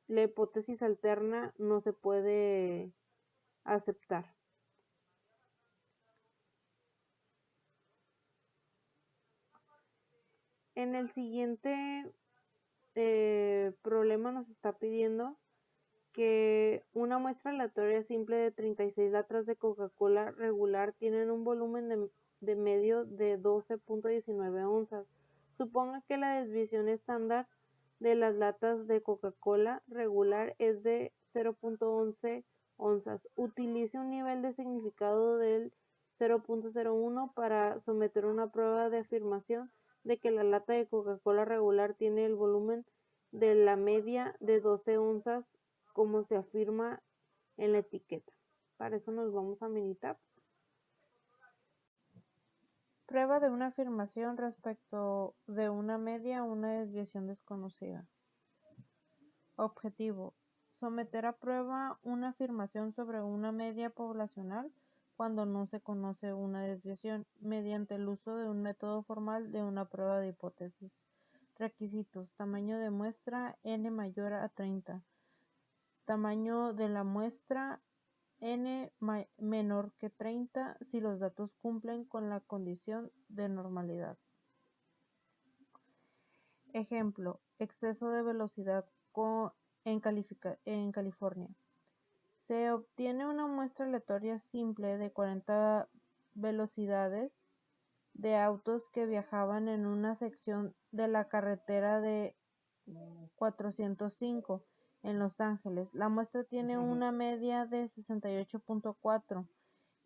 la hipótesis alterna no se puede aceptar. En el siguiente problema nos está pidiendo que una muestra aleatoria simple de 36 latas de Coca-Cola regular tienen un volumen de medio de 12.19 onzas. Suponga que la desviación estándar de las latas de Coca-Cola regular es de 0.11 onzas. Utilice un nivel de significado del 0.01 para someter una prueba de afirmación de que la lata de Coca-Cola regular tiene el volumen de la media de 12 onzas como se afirma en la etiqueta. Para eso nos vamos a Minitab. Prueba de una afirmación respecto de una media o una desviación desconocida. Objetivo: someter a prueba una afirmación sobre una media poblacional cuando no se conoce una desviación, mediante el uso de un método formal de una prueba de hipótesis. Requisitos: tamaño de muestra n mayor a 30. Tamaño de la muestra n menor que 30 si los datos cumplen con la condición de normalidad. Ejemplo: exceso de velocidad en California. Se obtiene una muestra aleatoria simple de 40 velocidades de autos que viajaban en una sección de la carretera de 405 en Los Ángeles. La muestra tiene una media de 68.4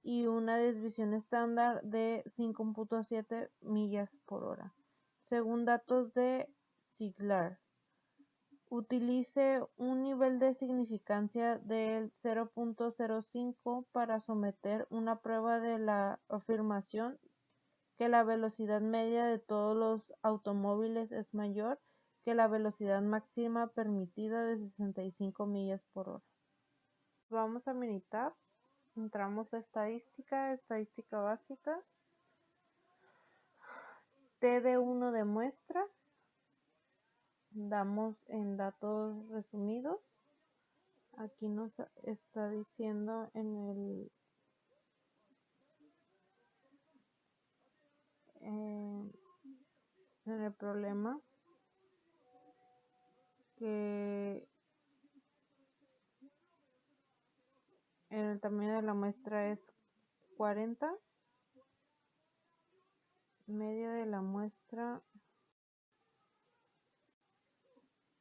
y una desviación estándar de 5.7 millas por hora. Según datos de Ziegler, utilice un nivel de significancia del 0.05 para someter una prueba de la afirmación que la velocidad media de todos los automóviles es mayor que la velocidad máxima permitida de 65 millas por hora. Vamos a Minitab, entramos a estadística básica, TD1 de muestra, damos en datos resumidos. Aquí nos está diciendo en el problema que el tamaño de la muestra es 40, media de la muestra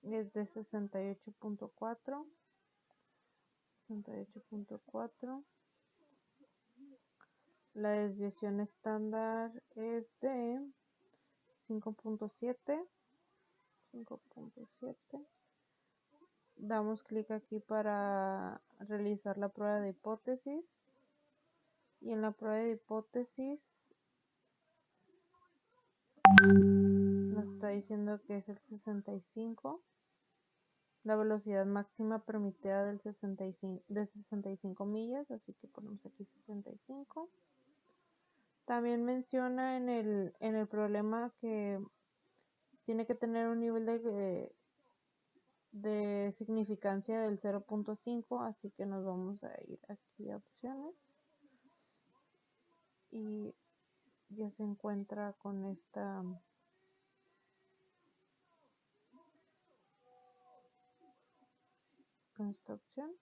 es de 68.4, la desviación estándar es de 5.7. Damos clic aquí para realizar la prueba de hipótesis y en la prueba de hipótesis nos está diciendo que es el 65, la velocidad máxima permitida de 65 millas, así que ponemos aquí 65. También menciona en el problema que tiene que tener un nivel de significancia del 0.5, así que nos vamos a ir aquí a opciones y ya se encuentra con esta opción.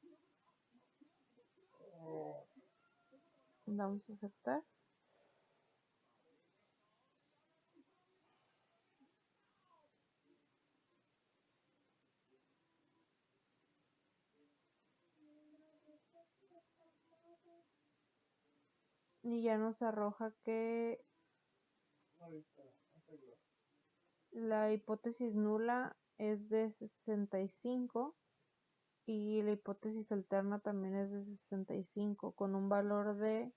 Vamos a aceptar. Y ya nos arroja que la hipótesis nula es de 65 y la hipótesis alterna también es de 65 con un valor de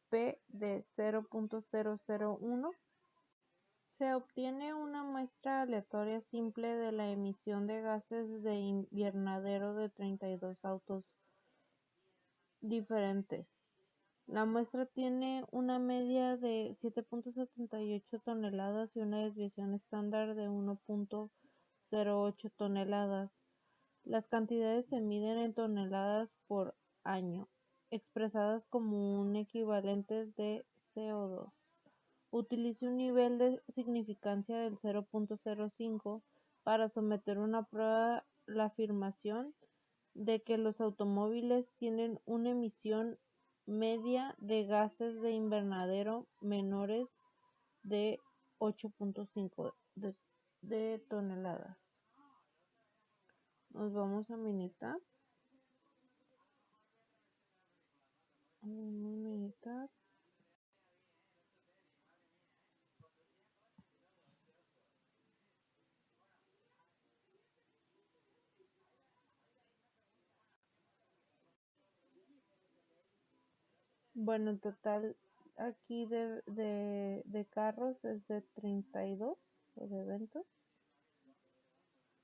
P de 0.001. Se obtiene una muestra aleatoria simple de la emisión de gases de invernadero de 32 autos diferentes. La muestra tiene una media de 7.78 toneladas y una desviación estándar de 1.08 toneladas. Las cantidades se miden en toneladas por año, expresadas como un equivalente de CO2. Utilice un nivel de significancia del 0.05 para someter a una prueba la afirmación de que los automóviles tienen una emisión media de gases de invernadero menores de 8.5 de toneladas. Nos vamos a Minitab. Bueno, en total aquí de carros es de 32 o de eventos.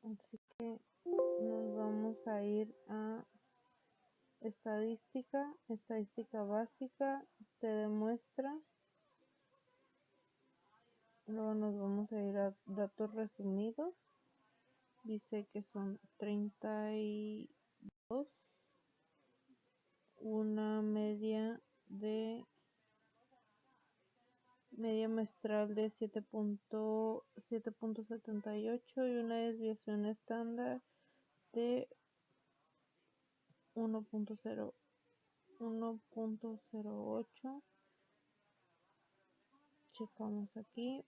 Así que nos vamos a ir a estadística básica, te demuestra. Luego nos vamos a ir a datos resumidos. Dice que son 32, una media muestral de 7.78 y una desviación estándar de 1.08. Checamos aquí.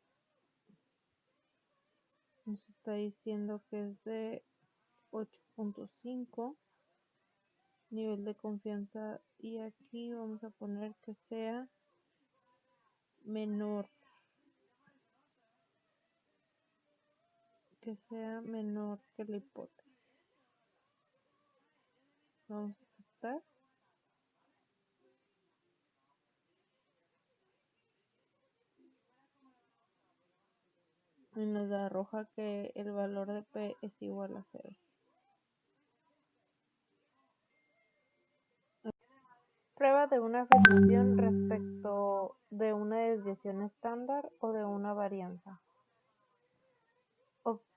Nos está diciendo que es de 8.5 nivel de confianza, y aquí vamos a poner que sea menor que la hipótesis. Vamos a aceptar. Y nos arroja que el valor de P es igual a 0. Prueba de una afirmación respecto de una desviación estándar o de una varianza.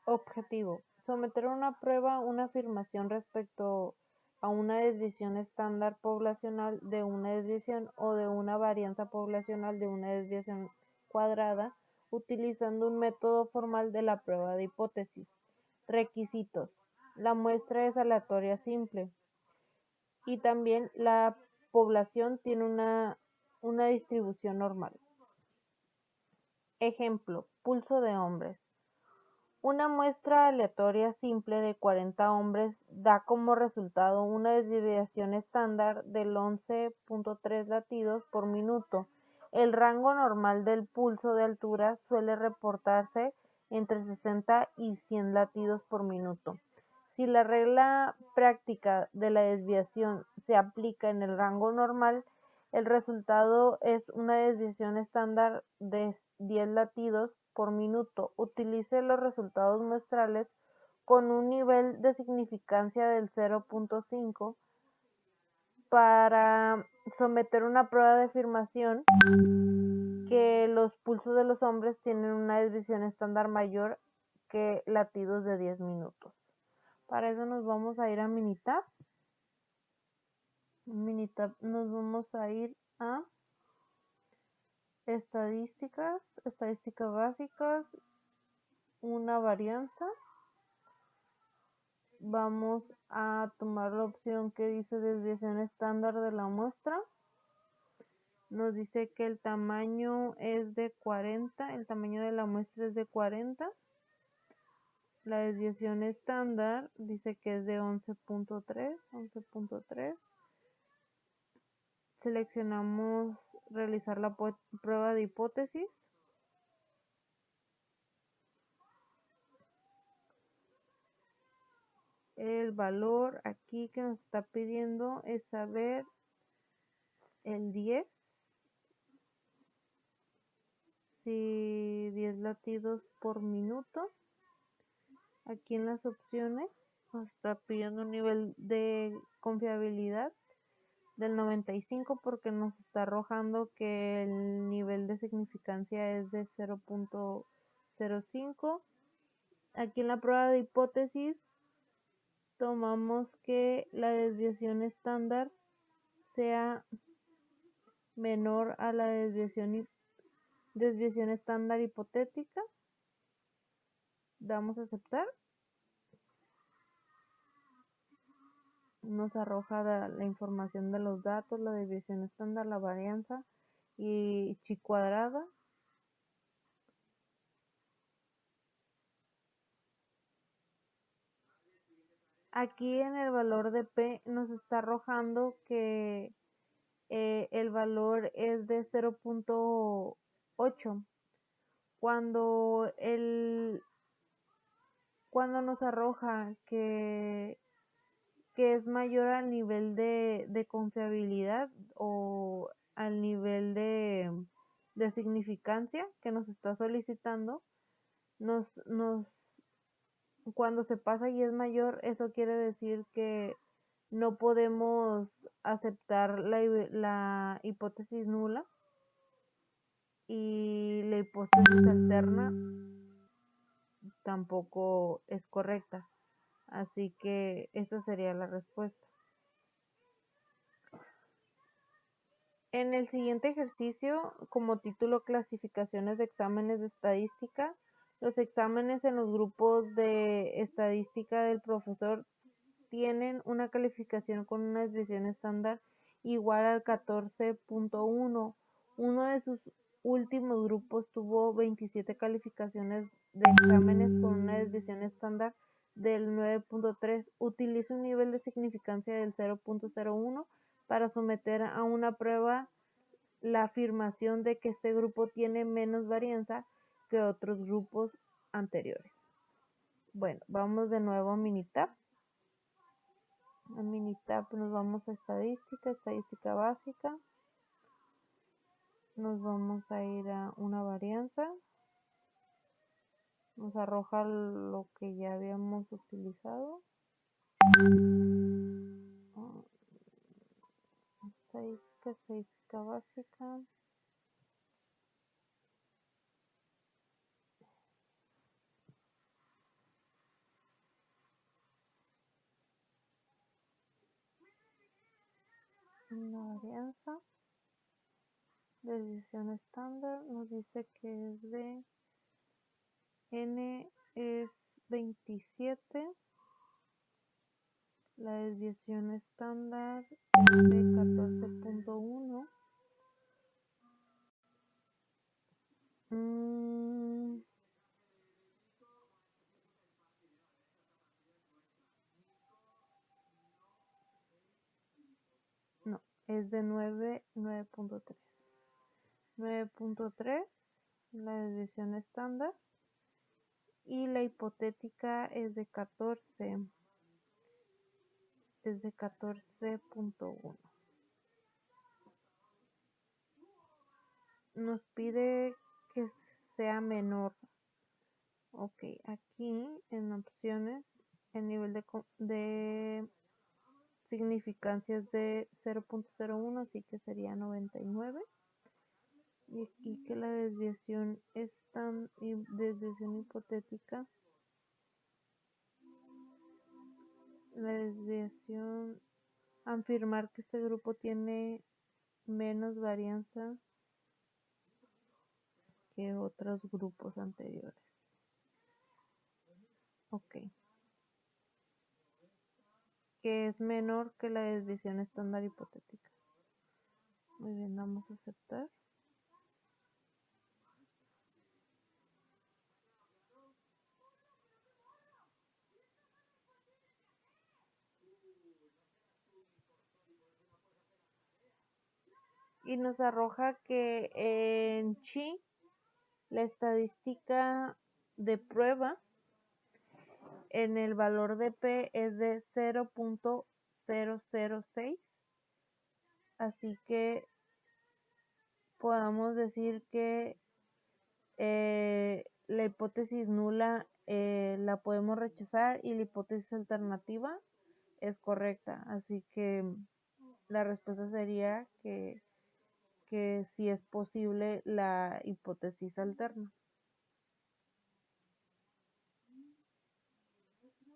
Objetivo: someter a una prueba una afirmación respecto a una desviación estándar poblacional de una desviación o de una varianza poblacional de una desviación cuadrada utilizando un método formal de la prueba de hipótesis. Requisitos: la muestra es aleatoria simple y también la población tiene una distribución normal. Ejemplo: pulso de hombres. Una muestra aleatoria simple de 40 hombres da como resultado una desviación estándar del 11.3 latidos por minuto. El rango normal del pulso de altura suele reportarse entre 60 y 100 latidos por minuto. Si la regla práctica de la desviación se aplica en el rango normal, el resultado es una desviación estándar de 10 latidos por minuto. Utilice los resultados muestrales con un nivel de significancia del 0.5 para someter una prueba de afirmación que los pulsos de los hombres tienen una desviación estándar mayor que latidos de 10 minutos. Para eso nos vamos a ir a Minitab. En Minitab nos vamos a ir a estadísticas básicas, una varianza. Vamos a tomar la opción que dice desviación estándar de la muestra. Nos dice que el tamaño es de 40, el tamaño de la muestra es de 40. La desviación estándar dice que es de 11.3. Seleccionamos realizar la prueba de hipótesis. El valor aquí que nos está pidiendo es saber el 10. Si 10 latidos por minuto. Aquí en las opciones nos está pidiendo un nivel de confiabilidad del 95 porque nos está arrojando que el nivel de significancia es de 0.05. Aquí en la prueba de hipótesis tomamos que la desviación estándar sea menor a la desviación estándar hipotética. Damos a aceptar. Nos arroja la información de los datos, la desviación estándar, la varianza y chi cuadrada. Aquí en el valor de P nos está arrojando que el valor es de 0.8. Cuando nos arroja que es mayor al nivel de confiabilidad o al nivel de significancia que nos está solicitando, cuando se pasa y es mayor, eso quiere decir que no podemos aceptar la hipótesis nula y la hipótesis alterna tampoco es correcta. Así que esta sería la respuesta. En el siguiente ejercicio, como título clasificaciones de exámenes de estadística, los exámenes en los grupos de estadística del profesor tienen una calificación con una desviación estándar igual al 14.1. Uno de sus últimos grupos tuvo 27 calificaciones de exámenes con una desviación estándar del 9.3. Utiliza un nivel de significancia del 0.01 para someter a una prueba la afirmación de que este grupo tiene menos varianza que otros grupos anteriores. Bueno, vamos de nuevo a Minitab. En Minitab nos vamos a estadística básica. Nos vamos a ir a una varianza. Nos arroja lo que ya habíamos utilizado. Estadística básica. Una varianza. Desviación estándar. Nos dice que es de N es 27. La desviación estándar es de 14.1. No, es de 9.3. 9.3 la desviación estándar y la hipotética es de 14. Es de 14.1. Nos pide que sea menor. Ok, aquí en opciones el nivel de significancia es de 0.01, así que sería 99. Y aquí que la desviación es desviación hipotética, la desviación, afirmar que este grupo tiene menos varianza que otros grupos anteriores. Ok. Que es menor que la desviación estándar hipotética. Muy bien, vamos a aceptar. Y nos arroja que en chi la estadística de prueba en el valor de P es de 0.006, así que podamos decir que la hipótesis nula la podemos rechazar y la hipótesis alternativa es correcta, así que la respuesta sería que sí es posible la hipótesis alterna.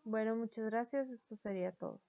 Bueno, muchas gracias, esto sería todo.